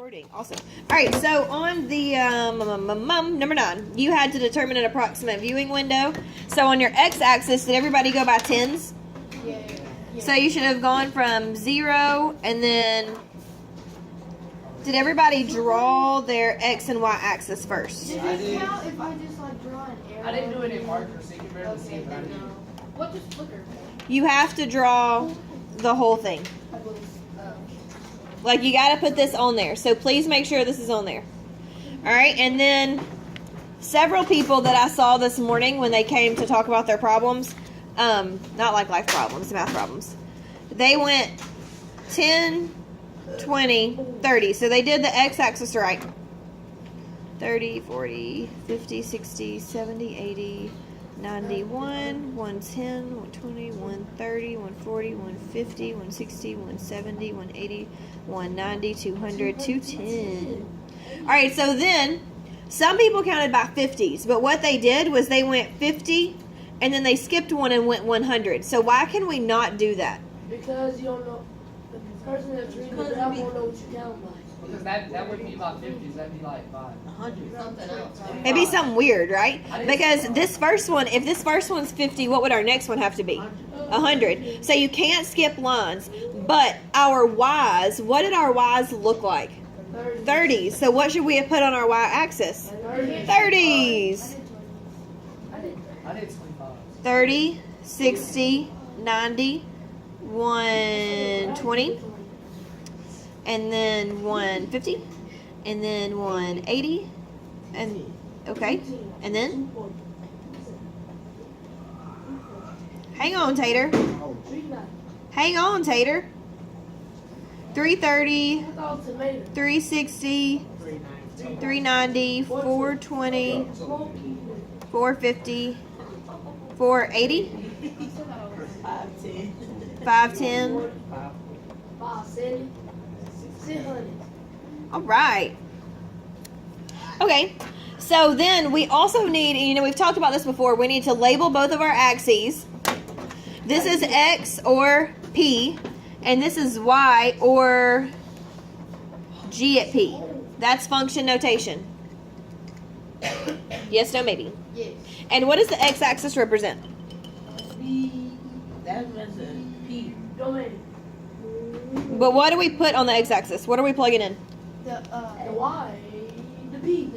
recording. Awesome. All right, so on the number 9, you had to determine an approximate viewing window. So on your x-axis, did everybody go by tens? Yeah. So you should have gone from 0, and then did everybody draw their x and y axis first? Does it count if I just like draw an arrow? I didn't do it in marker, so you can barely see Okay, it. But I then did. no. What does flicker? You have to draw the whole thing. I believe. Like, you got to put this on there. So please make sure this is on there. All right, and then several people that I saw this morning when they came to talk about their problems, not like life problems, math problems, they went 10, 20, 30. So they did the x-axis right. 30, 40, 50, 60, 70, 80, 91, 110, 120, 130, 140, 150, 160, 170, 180, 190, 200, 210. All right, so then some people counted by 50s, but what they did was they went 50 and then they skipped one and went 100. So why can we not do that? Because you don't know, the person that's reading the graph won't know what you count by. Because that wouldn't be about 50s, that'd be like 5. 100. Something else. It'd be something weird, right? Because this first one, if this first one's 50, what would our next one have to be? 100. So you can't skip lines. But our y's, what did our y's look like? 30s. So what should we have put on our y-axis? 30s. I did 25. 30, 60, 90, 120, and then 150, and then 180, and okay, and then hang on, Tater. Hang on, Tater. 330, 360, 390, 420, 450, 480, 510. 600. All right. Okay. So then we also need, we've talked about this before, we need to label both of our axes. This is X or P, and this is Y or G at P. That's function notation. Yes, no, maybe. Yes. And what does the x-axis represent? That was a P. Domain. But what do we put on the x-axis? What are we plugging in? The Y. The P.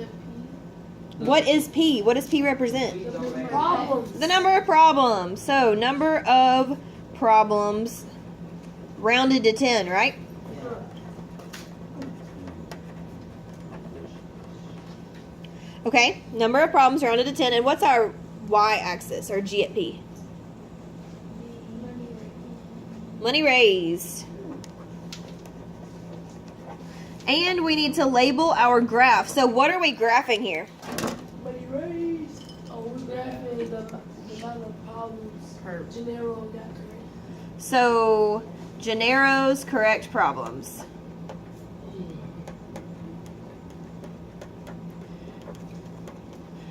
What is P? What does P represent? Problems. The number of problems. So, number of problems rounded to 10, right? Okay, number of problems rounded to 10. And what's our y-axis, or G at P? Money raised. And we need to label our graph. So what are we graphing here? Money raised. Oh, we're graphing the amount of problems Gennaro got correct. So, Gennaro's correct problems.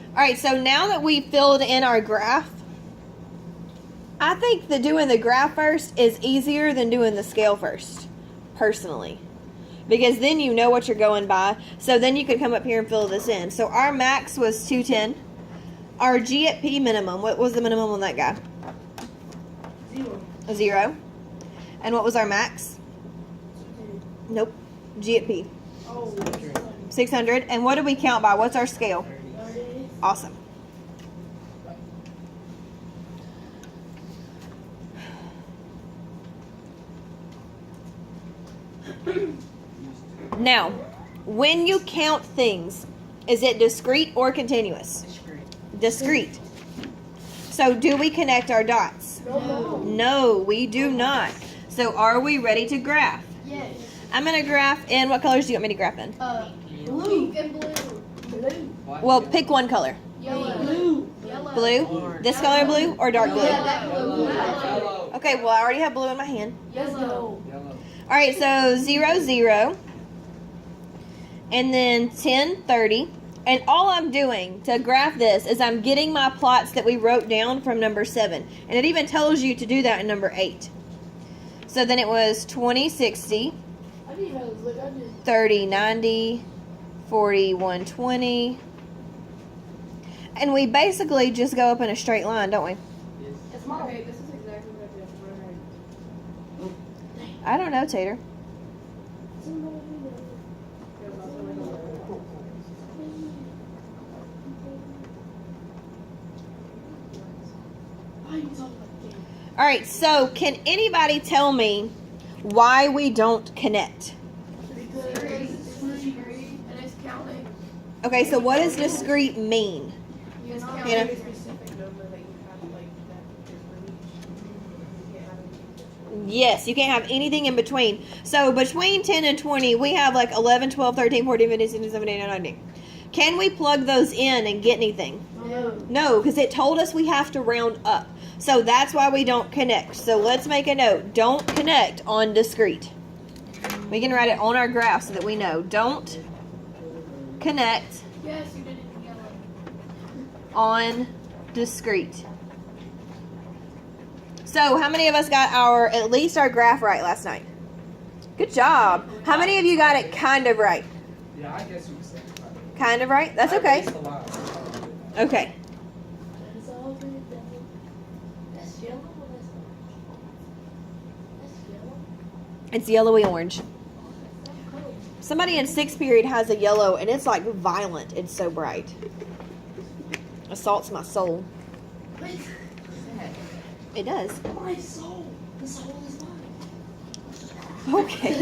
All right, so now that we filled in our graph, I think that doing the graph first is easier than doing the scale first, personally. Because then you know what you're going by. So then you can come up here and fill this in. So our max was 210. Our G at P minimum, what was the minimum on that guy? 0. A 0. And what was our max? Nope. G at P. Oh, 600. And what did we count by? What's our scale? 30. Awesome. Now, when you count things, is it discrete or continuous? Discrete. So do we connect our dots? No. No, we do not. So are we ready to graph? Yes. I'm going to graph in, what colors do you want me to graph in? Blue and blue. Blue. Well, pick one color. Yellow. Blue. Yellow. Blue? This color blue or dark blue? Yeah, that blue. Yellow. Okay, well, I already have blue in my hand. Yellow. Yellow. All right, so 0, 0. And then 10, 30. And all I'm doing to graph this is I'm getting my plots that we wrote down from number 7. And it even tells you to do that in number 8. So then it was 20, 60. I didn't even look. I just 30, 90, 40, 120. And we basically just go up in a straight line, don't we? It's small. Okay, this is exactly what I did. I don't know, Tater. All right, so can anybody tell me why we don't connect? Because it's discrete and it's counting. Okay, so what does discrete mean? It's You know? counting. Yes, you can't have anything in between. So between 10 and 20, we have like 11, 12, 13, 14, 15, 16, 17, 18, 19. Can we plug those in and get anything? No, because it told us we have to round up. So that's why we don't connect. So let's make a note. Don't connect on discrete. We can write it on our graph so that we know. Don't connect Yes, you did it in yellow. on discrete. So how many of us got at least our graph right last night? Good job. How many of you got it kind of right? Yeah, I guess you could say it. Right. Kind of right? That's I okay. erased a lot. Okay. That's yellow or that's yellow? It's yellowy orange. Somebody in 6th period has a yellow and it's like violent. It's so bright. Assaults my soul. It does. My soul. The soul is mine. Okay.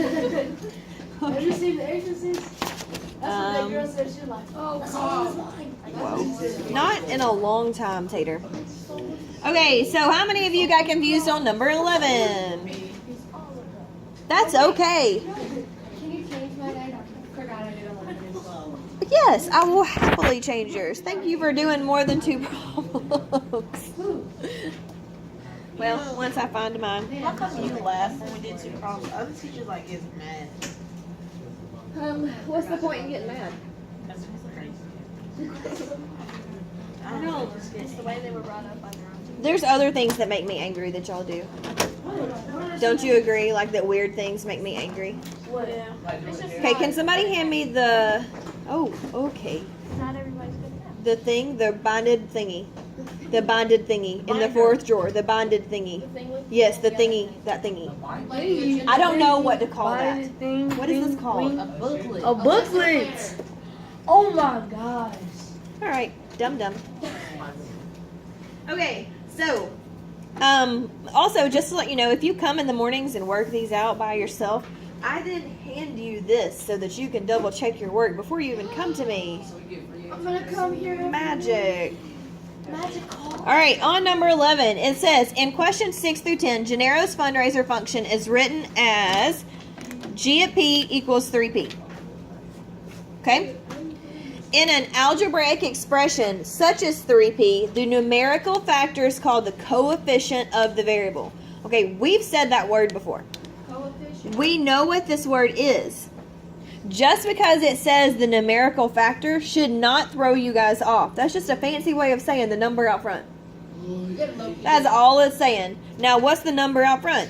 Have you seen The Exorcist? That's what that girl said. She's like, Oh, the soul is God. mine. Whoa. Not in a long time, Tater. Okay, so how many of you got confused on number 11? That's okay. Can you change my name? I forgot I did 11. Yes, I will happily change yours. Thank you for doing more than 2 problems. Well, once I find mine. How come you laughed when we did 2 problems? Other teachers like is mad. What's the point in getting mad? That's just crazy. I know. It's the way they were brought up by their own team. There's other things that make me angry that y'all do. Don't you agree? Like that weird things make me angry. What? Like doing hair. Okay, can somebody hand me the... Oh, okay. Not everybody's good enough. The thing, the bonded thingy. The bonded thingy in the 4th drawer. The bonded thingy. Yes, the thingy. That The thingy. bind- I don't know what to call that. Thing, What is this called? A booklet. A booklet. Oh my gosh. All right, dum. Okay, so also just to let you know, if you come in the mornings and work these out by yourself, I then hand you this so that you can double check your work before you even come to me. So we get free I'm gonna come here. Magic. Magical. All right, on number 11, it says in questions 6 through 10, Gennaro's fundraiser function is written as G of P equals 3P. Okay? In an algebraic expression such as 3P, the numerical factor is called the coefficient of the variable. Okay, we've said that word before. Coefficient. We know what this word is. Just because it says the numerical factor should not throw you guys off. That's just a fancy way of saying the number out front. That's all it's saying. Now, what's the number out front?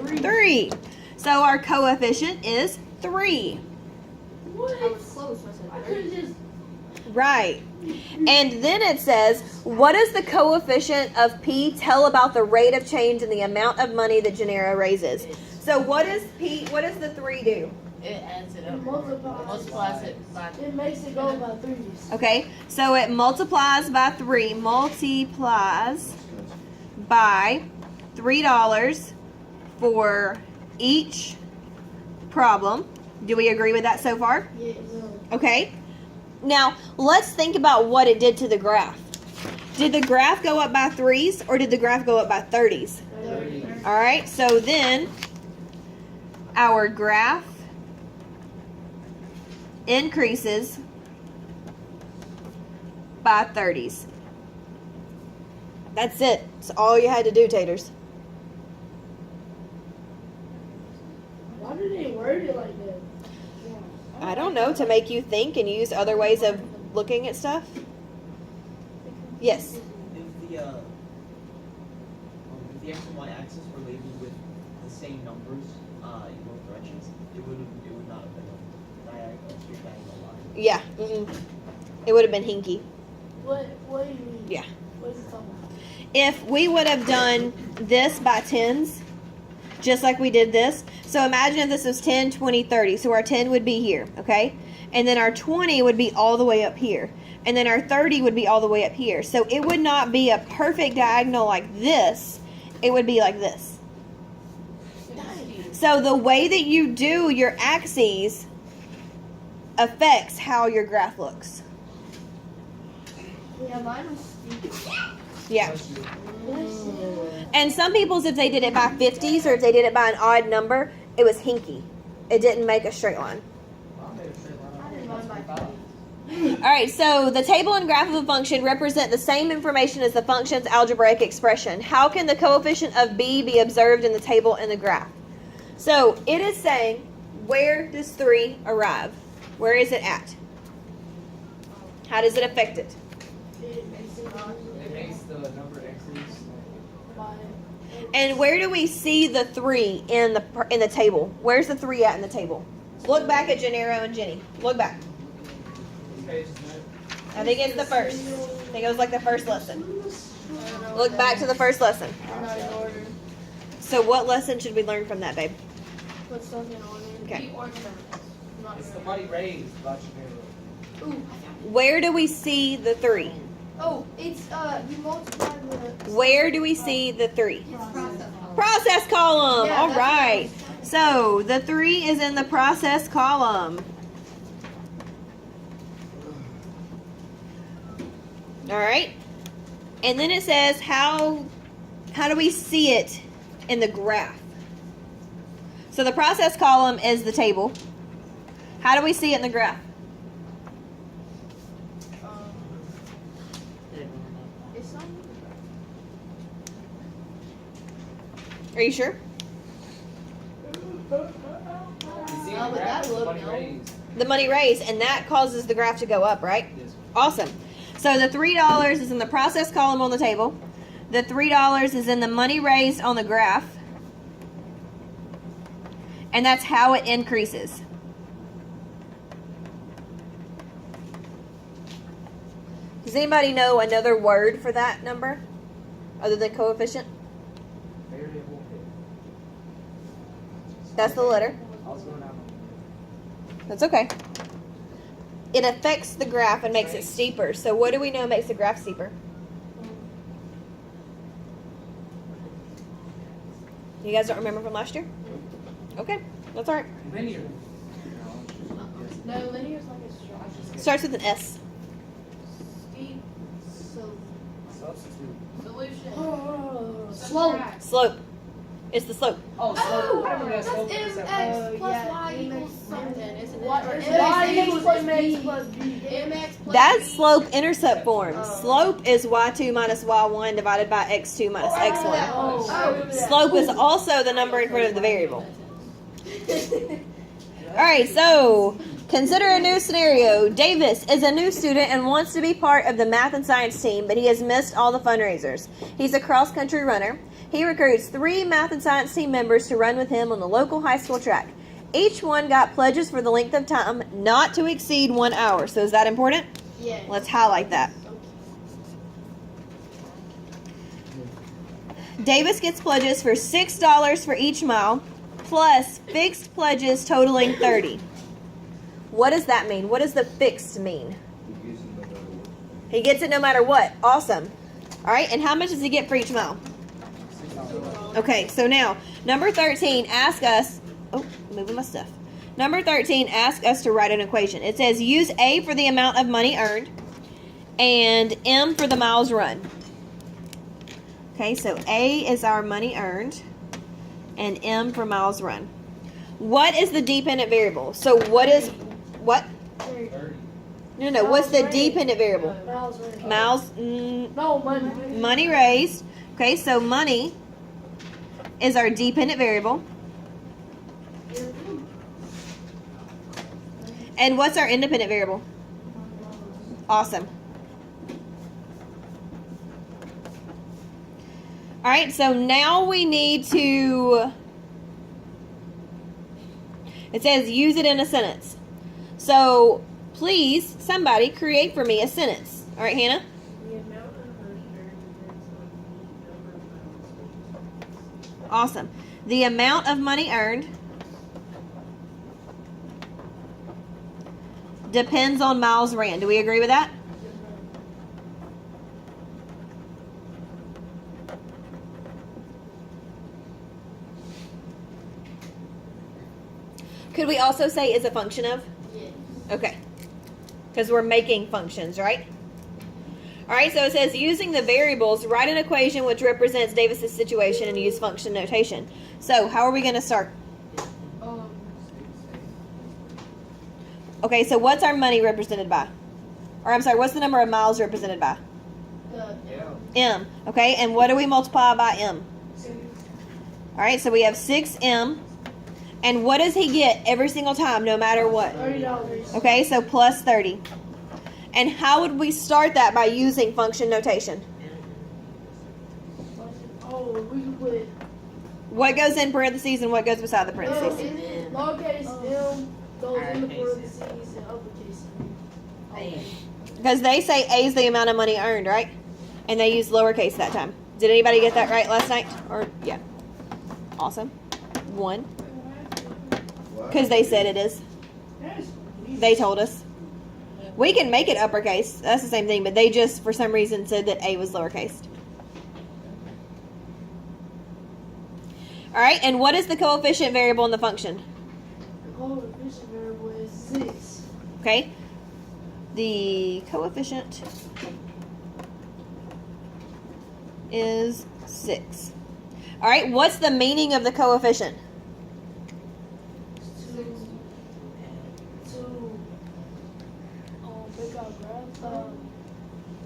3. So our coefficient is 3. What? I was close. I said I could have just. Right. And then it says, what does the coefficient of P tell about the rate of change in the amount of money that Gennaro raises? So what does P, what does the 3 do? It adds it up. Multiplies. Multiplies it by It makes it go by 3s. Okay, so it multiplies by 3, multiplies by $3 for each problem. Do we agree with that so far? Yeah. Okay. Now, let's think about what it did to the graph. Did the graph go up by 3s or did the graph go up by 30s? 30. All right, so then our graph increases by 30s. That's it. That's all you had to do, taters. Why do they word it like that? I don't know, to make you think and use other ways of looking at stuff. Yes. If the x and y axis were labeled with the same numbers in both directions, it would not have Yeah. It would have been hinky. What do you mean? Yeah. What is it talking about? If we would have done this by tens, just like we did this. So imagine if this was 10, 20, 30. So our 10 would be here, okay? And then our 20 would be all the way up here. And then our 30 would be all the way up here. So it would not be a perfect diagonal like this. It would be like this. So the way that you do your axes affects how your graph looks. Yeah, mine was steep. Yeah. And some people's, if they did it by 50s or if they did it by an odd number, it was hinky. It didn't make a straight line. I did mine by 50. All right, so the table and graph of a function represent the same information as the function's algebraic expression. How can the coefficient of b be observed in the table and the graph? So it is saying, where does 3 arrive? Where is it at? How does it affect it? It makes the number x's. And where do we see the 3 in the table? Where's the 3 at in the table? Look back at Gennaro and Jenny. Look back. I think it's the first. I think it was like the first lesson. Look back to the first lesson. I'm not in order. So what lesson should we learn from that, babe? Put stuff in order. Okay. Be organized. Not It's the really. money raised, about your Ooh, I found it. Where do we see the 3? Oh, it's you multiply the. Where do we see the 3? It's process. Process column. Yeah, All that's what I right. was talking So the 3 is in the process column. All right. And then it says how do we see it in the graph? So the process column is the table. How do we see it in the graph? It's not. Are you sure? You see Oh, the but graph, that it's the would money know. raised. The money raised, and that causes the graph to go up, right? Yes. Awesome. So the $3 is in the process column on the table. The $3 is in the money raised on the graph. And that's how it increases. Does anybody know another word for that number other than coefficient? Variable hit. That's the letter. I was going out. That's okay. It affects the graph and makes it steeper. So what do we know makes the graph steeper? You guys don't remember from last year? Okay, that's all right. Linear. No, linear is like a straw. Starts with an S. Steep. So. Substitute. Solution. Oh, Slope. Slope. It's the slope. Oh, slope. I remember that That's slope. mx plus yeah, y MX equals something, isn't it? What Or is MX y equals plus mx b. plus b? Mx plus That's b. slope intercept form. Oh. Slope is y2 minus y1 divided by x2 minus I remember x1. that. Oh, I remember that. Slope is also the number in front of the variable. All right, so consider a new scenario. Davis is a new student and wants to be part of the math and science team, but he has missed all the fundraisers. He's a cross-country runner. He recruits 3 math and science team members to run with him on the local high school track. Each one got pledges for the length of time not to exceed 1 hour. So is that important? Yeah. Let's highlight that. Davis gets pledges for $6 for each mile, plus fixed pledges totaling 30. What does that mean? What does the fixed mean? He gets it no matter what. Awesome. All right, and how much does he get for each mile? Okay, so now, number 13, ask us, moving my stuff. Number 13, ask us to write an equation. It says use A for the amount of money earned and M for the miles run. Okay, so A is our money earned and M for miles run. What is the dependent variable? So what? 30. No, what's the dependent variable? Miles raised. Miles, No, money. money raised. Okay, so money is our dependent variable. And what's our independent variable? Awesome. All right, so now we need to, it says use it in a sentence. So please, somebody, create for me a sentence. All right, Hannah? The amount of money earned depends on the number of miles. Awesome. The amount of money earned depends on miles ran. Do we agree with that? Could we also say is a function of? Yes. Okay. Because we're making functions, right? All right, so it says using the variables, write an equation which represents Davis's situation and use function notation. So how are we going to start? Okay, so what's our money represented by? Or I'm sorry, what's the number of miles represented by? The M. Okay, and what do we multiply by M? All right, so we have 6M. And what does he get every single time, no matter what? $30. Okay, so plus 30. And how would we start that by using function notation? Oh, we can put What goes in parentheses and what goes beside the parentheses? lowercase m goes in the parentheses and uppercase m. Because they say A is the amount of money earned, right? And they used lowercase that time. Did anybody get that right last night? Or, yeah. Awesome. 1. Because they said it is. They told us. We can make it uppercase. That's the same thing, but they just, for some reason, said that A was lowercase. All right, and what is the coefficient variable in the function? The coefficient variable is 6. Okay. The coefficient is 6. All right, what's the meaning of the coefficient?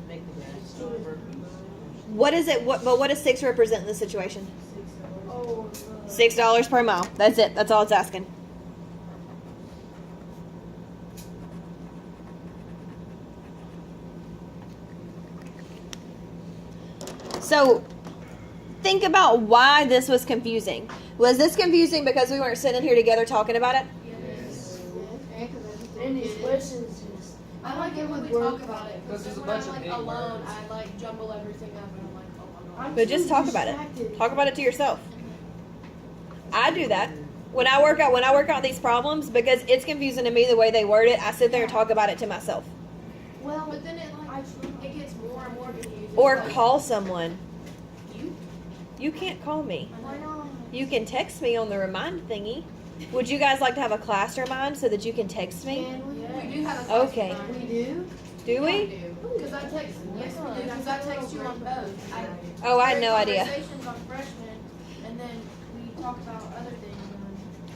Make the grass stronger. What is it? What does 6 represent in this situation? Oh, $6 per mile. That's it. That's all it's asking. So, think about why this was confusing. Was this confusing because we weren't sitting here together talking about it? and these questions just. I like it when we talk about it. Because there's a when I'm bunch of like big alone, words. I like jumble everything up and I'm like, oh my god. But just talk about it. Talk about it to yourself. I do that. When I work out these problems, because it's confusing to me the way they word it, I sit there and talk about it to myself. Well, but then it gets more and more confusing. Or Like, call someone. You? You can't call me. Why not? You can text me on the remind thingy. Would you guys like to have a class remind so that you can text me? We do have a Okay. class reminder. do? Do we? Because I text, yes we do, because I text you on both. Oh, I had no idea. Conversations on freshmen, and then we talk about other things.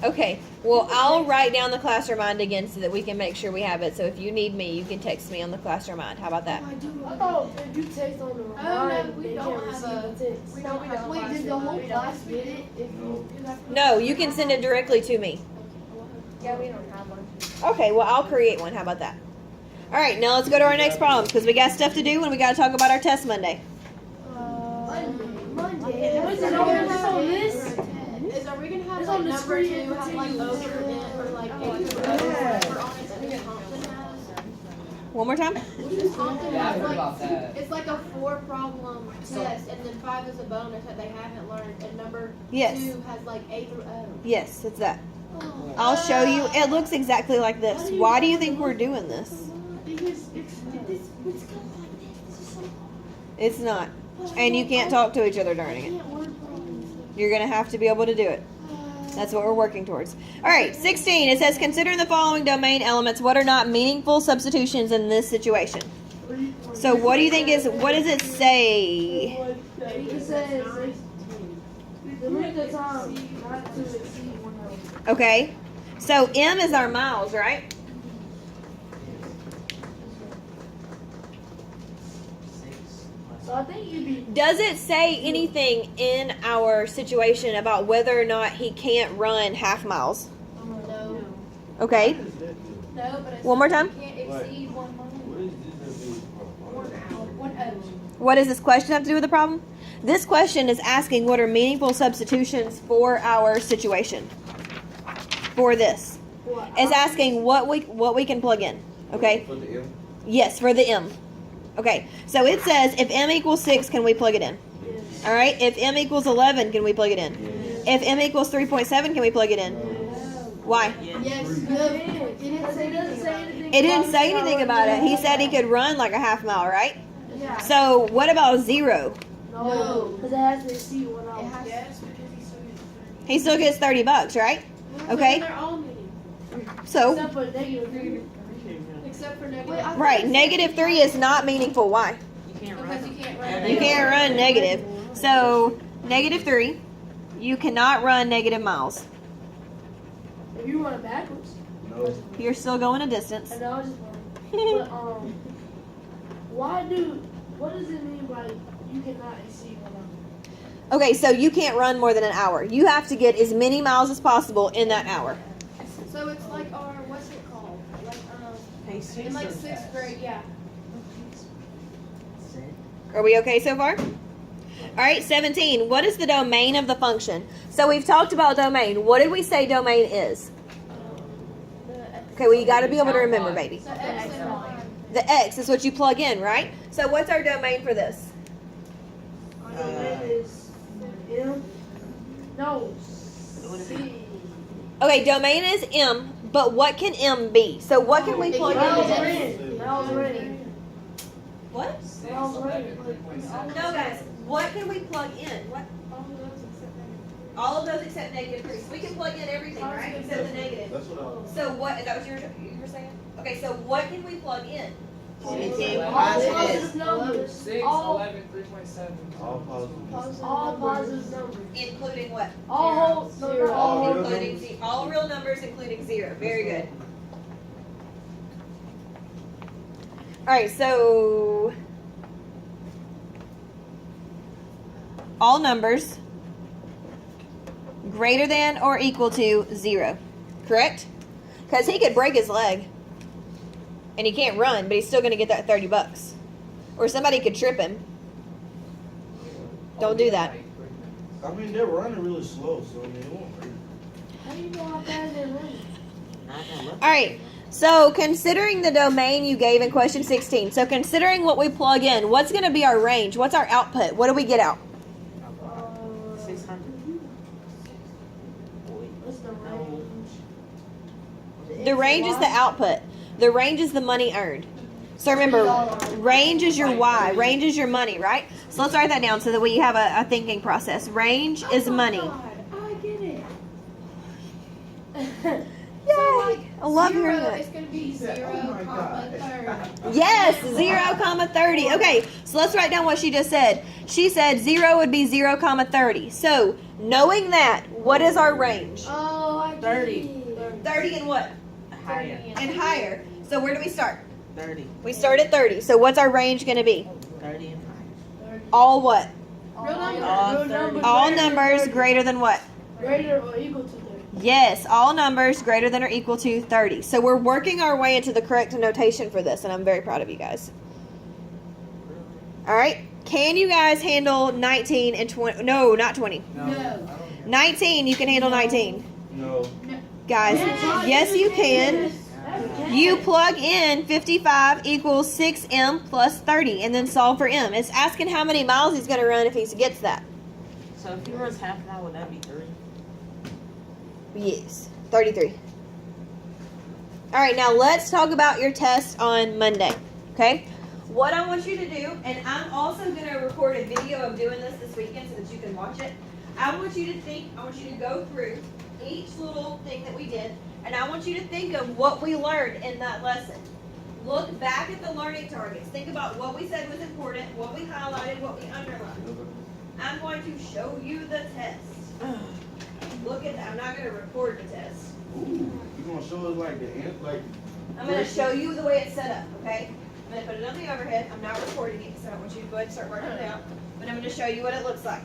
Okay. Well, I'll write down the class remind again so that we can make sure we have it. So if you need me, you can text me on the class remind. How about that? I thought if you text on the remind, we they don't can't have receive a- the text. We don't have a class did the whole reminder. class get it? If you No, you can send it directly to me. Yeah, we don't have one. Okay, well, I'll create one. How about that? All right, now let's go to our next problem because we got stuff to do and we got to talk about our test Monday. Monday. Is it on this? Are we gonna have It's like on the number screen, 2 have like continue. overvent or like Yeah. or on its own Compton has? One more time. Compton Yeah, I has heard about like that. it's like a 4 problem test and then 5 is a bonus that they haven't learned and number Yes. 2 has like A through O. Yes, it's that. I'll show you. It looks exactly like this. Why do you think we're doing this? Because it's kind of like this. This is so hard. It's not. And you can't talk to each other during it. Can't word problems. You're going to have to be able to do it. That's what we're working towards. All right, 16. It says, consider the following domain elements. What are not meaningful substitutions in this situation? So what do you think is, what does it say? It says the length of time not to exceed 1 hour. Okay. So M is our miles, right? So I think you'd be. Does it say anything in our situation about whether or not he can't run half miles? No. Okay. No, but it's One more time. You can't exceed 1 mile. 1 hour. 1 O. What does this question have to do with the problem? This question is asking what are meaningful substitutions for our situation. For this. It's asking what we can plug in. Okay. For the M? Yes, for the M. Okay. So it says if M equals 6, can we plug it in? Yes. All right. If M equals 11, can we plug it in? If M equals 3.7, can we plug it in? Why? Yes. It doesn't say anything. It didn't say anything about it. He said he could run like a half mile, right? Yeah. So what about 0? No, because it has to exceed 1 hour. It has Yes, because he's so good. He still gets $30, right? Okay. They're all meaning. So, Except for negative 3. Except for negative. right, -3 is not meaningful. Why? You can't run Because them. you can't run. You can't run negative. So, -3, you cannot run negative miles. If you run backwards, No. You're still going a distance. I know, I was just wondering. But, what does it mean by you cannot exceed 1 hour? Okay, so you can't run more than an hour. You have to get as many miles as possible in that hour. So it's like our what's it called? Like Pace in like yourself. 6th grade, yeah. Are we okay so far? All right, 17. What is the domain of the function? So we've talked about domain. What did we say domain is? Okay, well, you got to be able to remember, baby. So X and Y. The X is what you plug in, right? So what's our domain for this? The name is M. No. What is it? C. Okay, domain is M, but what can M be? So what can we plug Miles in? ran. Miles ran. What? Miles ran. No, guys. What can we plug in? What? All of those except -3. So we can plug in everything, right? Except the negative. That's what I. So what? Is that what you were saying? Okay, so what can we plug in? Anything All positive. positive numbers. 6, All 11, 3.7. All positive. all positive numbers. Including what? All whole. No, Zero. not all All whole. real Including numbers. all real numbers, including 0. Very good. All right, so all numbers greater than or equal to 0, correct? Because he could break his leg and he can't run, but he's still going to get that $30. Or somebody could trip him. Don't do that. I mean, they're running really slow, so I mean, it won't hurt. How do you know how fast they're running? Not gonna look. All right. So considering the domain you gave in question 16, so considering what we plug in, what's going to be our range? What's our output? What do we get out? 600. What's the range? The range is the output. The range is the money earned. So remember, range is your Y. Range is your money, right? So let's write that down so that we have a thinking process. Range is money. God, I get it. Yay! I love zero, hearing that. It's gonna be 0, Oh my God. 30. Yes, 0,30. Okay, so let's write down what she just said. She said 0 would be 0,30. So knowing that, what is our range? Oh, I get 30. it. 30 and what? Higher. And higher. So where do we start? 30. We start at 30. So what's our range going to be? 30 and higher. All what? Real number. All Real 30. numbers All greater than numbers 30. greater than what? Greater or equal to 30. Yes, all numbers greater than or equal to 30. So we're working our way into the correct notation for this, and I'm very proud of you guys. All right. Can you guys handle 19 and 20? No, not 20. No. 19, you can handle 19. No. Guys, yes you can. You plug in 55 equals 6m plus 30 and then solve for m. It's asking how many miles he's going to run if he gets that. So if he runs half an hour, would that be 3? Yes, 33. All right, now let's talk about your test on Monday, okay? What I want you to do, and I'm also going to record a video of doing this weekend so that you can watch it. I want you to go through each little thing that we did, and I want you to think of what we learned in that lesson. Look back at the learning targets. Think about what we said was important, what we highlighted, what we underlined. I'm going to show you the test. Look at that. I'm not going to record the test. Ooh, you gonna show us like the end, like I'm going to show you the way it's set up, okay? I'm going to put it on the overhead. I'm not recording it, so I want you to go ahead and start working it out. But I'm going to show you what it looks like.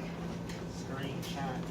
Screenshot.